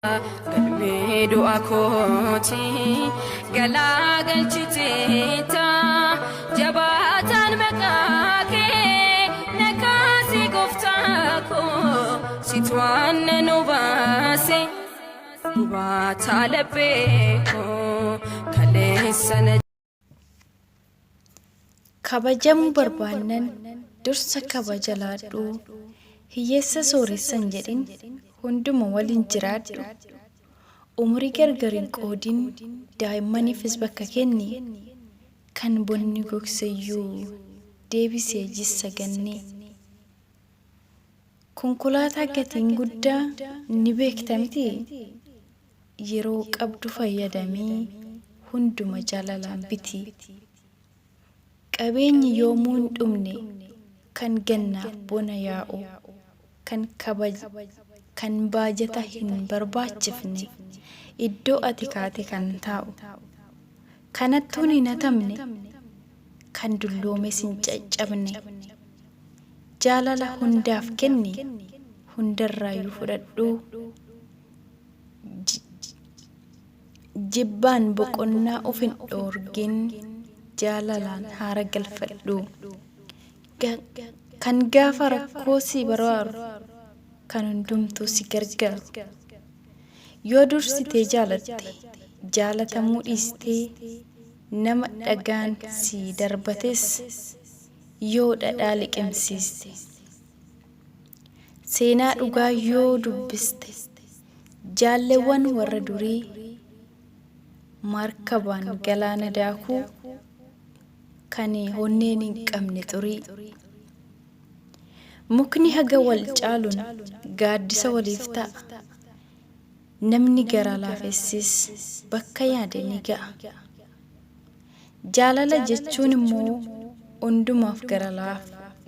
Galmee du'a kooti galaa galchiteeta jabaataan maqaa kee nakaasi gooftaa koo situ aannan obaase gubaataa laphee koo kaleessana. Kabajamuu barbaannan dursa kabaja laadhu hiyyeessa sooressan jedhin hunduma waliin jiraadhu umurii gargarin qoodin daa'immaniifis bakka kenni kan bonni gogseyyuu deebisee jissa ganne konkolaataa gatiin guddaa ni beektamti yeroo qabdu fayyadamii hunduma jaalalaan biti qabeenyi yoomuu hin dhumne kan gannaaf bona yaa'u kan baajata hin barbaachifne iddoo ati kaate kan taa'u kanattuun hin hatamne kan dulloomes hin caccabne jaalala hundaaf kenni hundarraayyuu fudhadhu jibbaan boqonnaa of hin dhoorgin jaalalaan haara galfadhu kan gaafa rakkoo si baraaru kan hundumtuu si gargaaru yoo dursitee jaalatte jaalatamuu dhiistee nama dhagaan si darbates yoo dhadhaa liqimsiiste seenaa dhugaa yoo dubbiste jaalleewwan warra durii markabaan galaana daakuu kan honneen hin qabne xurii mukni haga wal caaluun gaaddisa waliif ta'a namni garaa laafessis bakka yaade ni ga'a jaalala jechuun immoo hundumaaf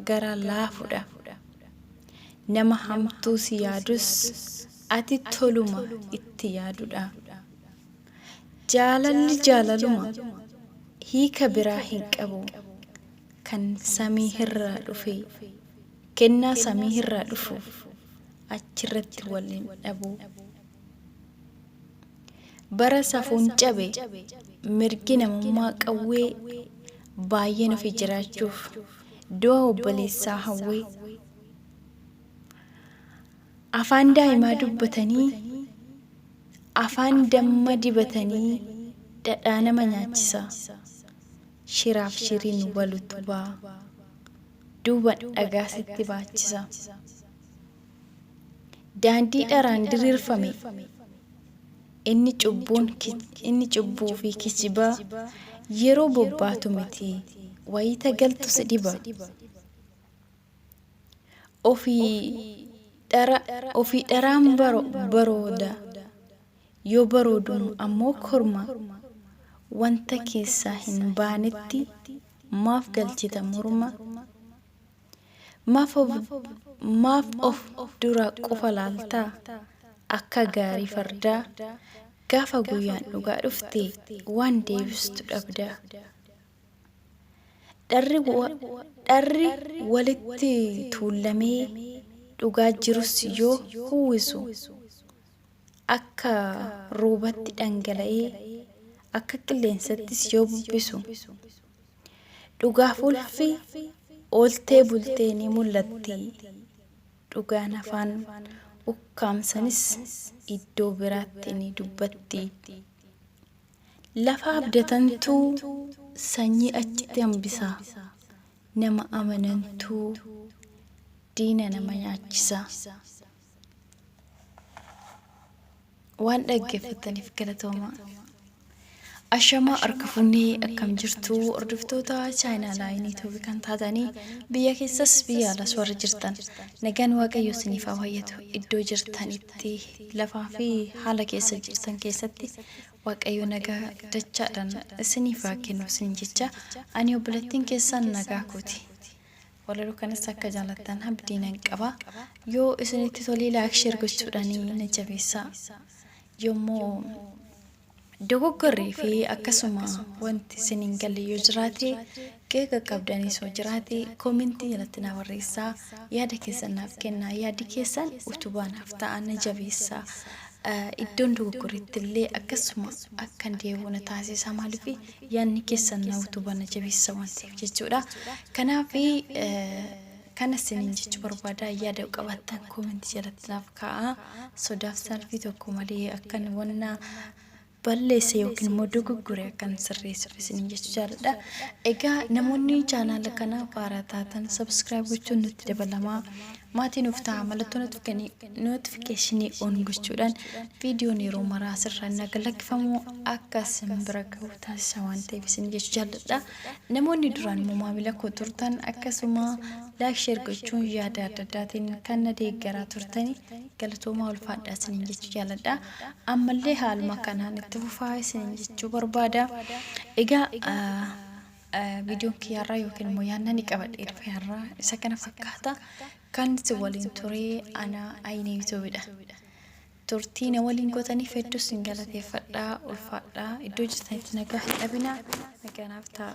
gara laafudha nama hamtuu si yaadus ati toluma itti yaadudha jaalalli jaalaluma hiika biraa hin qabu kan samii irraa dhufe kennaa samii irraa dhufu achirratti waliin dhabu bara safuun cabe mirgi namummaa qawwee baay'een ofii jiraachuuf du'a obboleessaa hawwee afaan daa'imaa dubbatanii afaan damma dibatanii dhadhaa nama nyaachisa shiraaf shiriin wal utubaa duuban dhagaa sitti baachisa daandii dharaan diriirfame inni cubbuu fi kijibaa yeroo bobbaatu miti wayita galtu si dhiba ofii dharaan barooda yoo barooduun ammoo korma wanta keessaa hin baanetti maaf galchita morma maaf of dura qofa laaltaa akka gaarii fardaa gaafa guyyaan dhugaa dhufte waan deebistu dhabda dharri walitti tuulamee dhugaa jirus yoo huwwisu akka roobatti dhangala'ee akka qilleensattis yoo bubbisu dhugaaf ulfi ooltee bultee ni mul'atti dhugaan afaan ukkaamsanis iddoo biraatti ni dubbatti lafa abdatantuu sanyii achitti hambisa nama amanantuu diina nama nyaachisa waan dhaggeeffataniif galatoomaa. Ashamaa harka fuunee akkam jirtu hordoftoota chaayinaa laayinii Itoophii kan taatanii biyya keessas biyya alas warra jirtan nagaan waaqayyo isiniif haa baay'atu iddoo jirtanitti lafaa fi haala keessa jirtan keessatti waaqayyo nagaa dachaadhaan isiniif haa kennu isin jecha ani obboleettiin keessan nagaa kooti walaloo kanas akka jaalattan abdiin qaba yoo isinitti tolee laayik sheer gochuudhaan na jabeessaa yoommoo dogoggorrii fi akkasuma wanti isiniin galle yoo jiraate keeka qabdanii soo jiraate koomentii jalatti na barreessaa yaada keessan naaf kennaa yaadi keessan utubaanaaf ta'an na jabeessaa iddoon dogoggorreetti illee akkasuma akkan deebi'u na taasisa maaliif yaanni keessan na utubana jabeessa waan ta'eef jechuudha. Kanaaf kana sinin jechu barbaada yaada qabattan koomentii jalatti naaf kaa'a. Sodaaf salphii tokko malee akkan wanna balleesse yookiin immoo dogoggoree akkan sirreessuuf sinin jechu jaalladha. Egaa namoonni chaanaala kana haaraa taatan subscribe gochuun nutti dabalamaa. Maatiin uftaa mallattoo notificationii on gochuudhaan viidiyoon yeroo maraa asirraan nagalakkifamu akka simbira ga'u taasisa waan ta'eef isin jechu jaalladha. Namoonni duraan immoo maamila koo turtan akkasuma laayik sheer gochuun yaada adda addaatiin kan na deeggaraa turtanii galatoomaa ulfaadhaa isin jechu jaalladha. Ammallee haaluma kanaan itti fufaa isin jechuu barbaada. Egaa viidiyoon kiyyaarraa yookiin immoo yaadna ni qabadhee dhufe har'aa isa kana fakkaata. Kan si waliin turee ana Aynee Yuutuubidha. Turtii na waliin gootaniif hedduu isin galateeffadhaa ulfaadhaa. Iddoo jirtanitti nagaa hin dhabinaa. Nagaanaaf ta'a.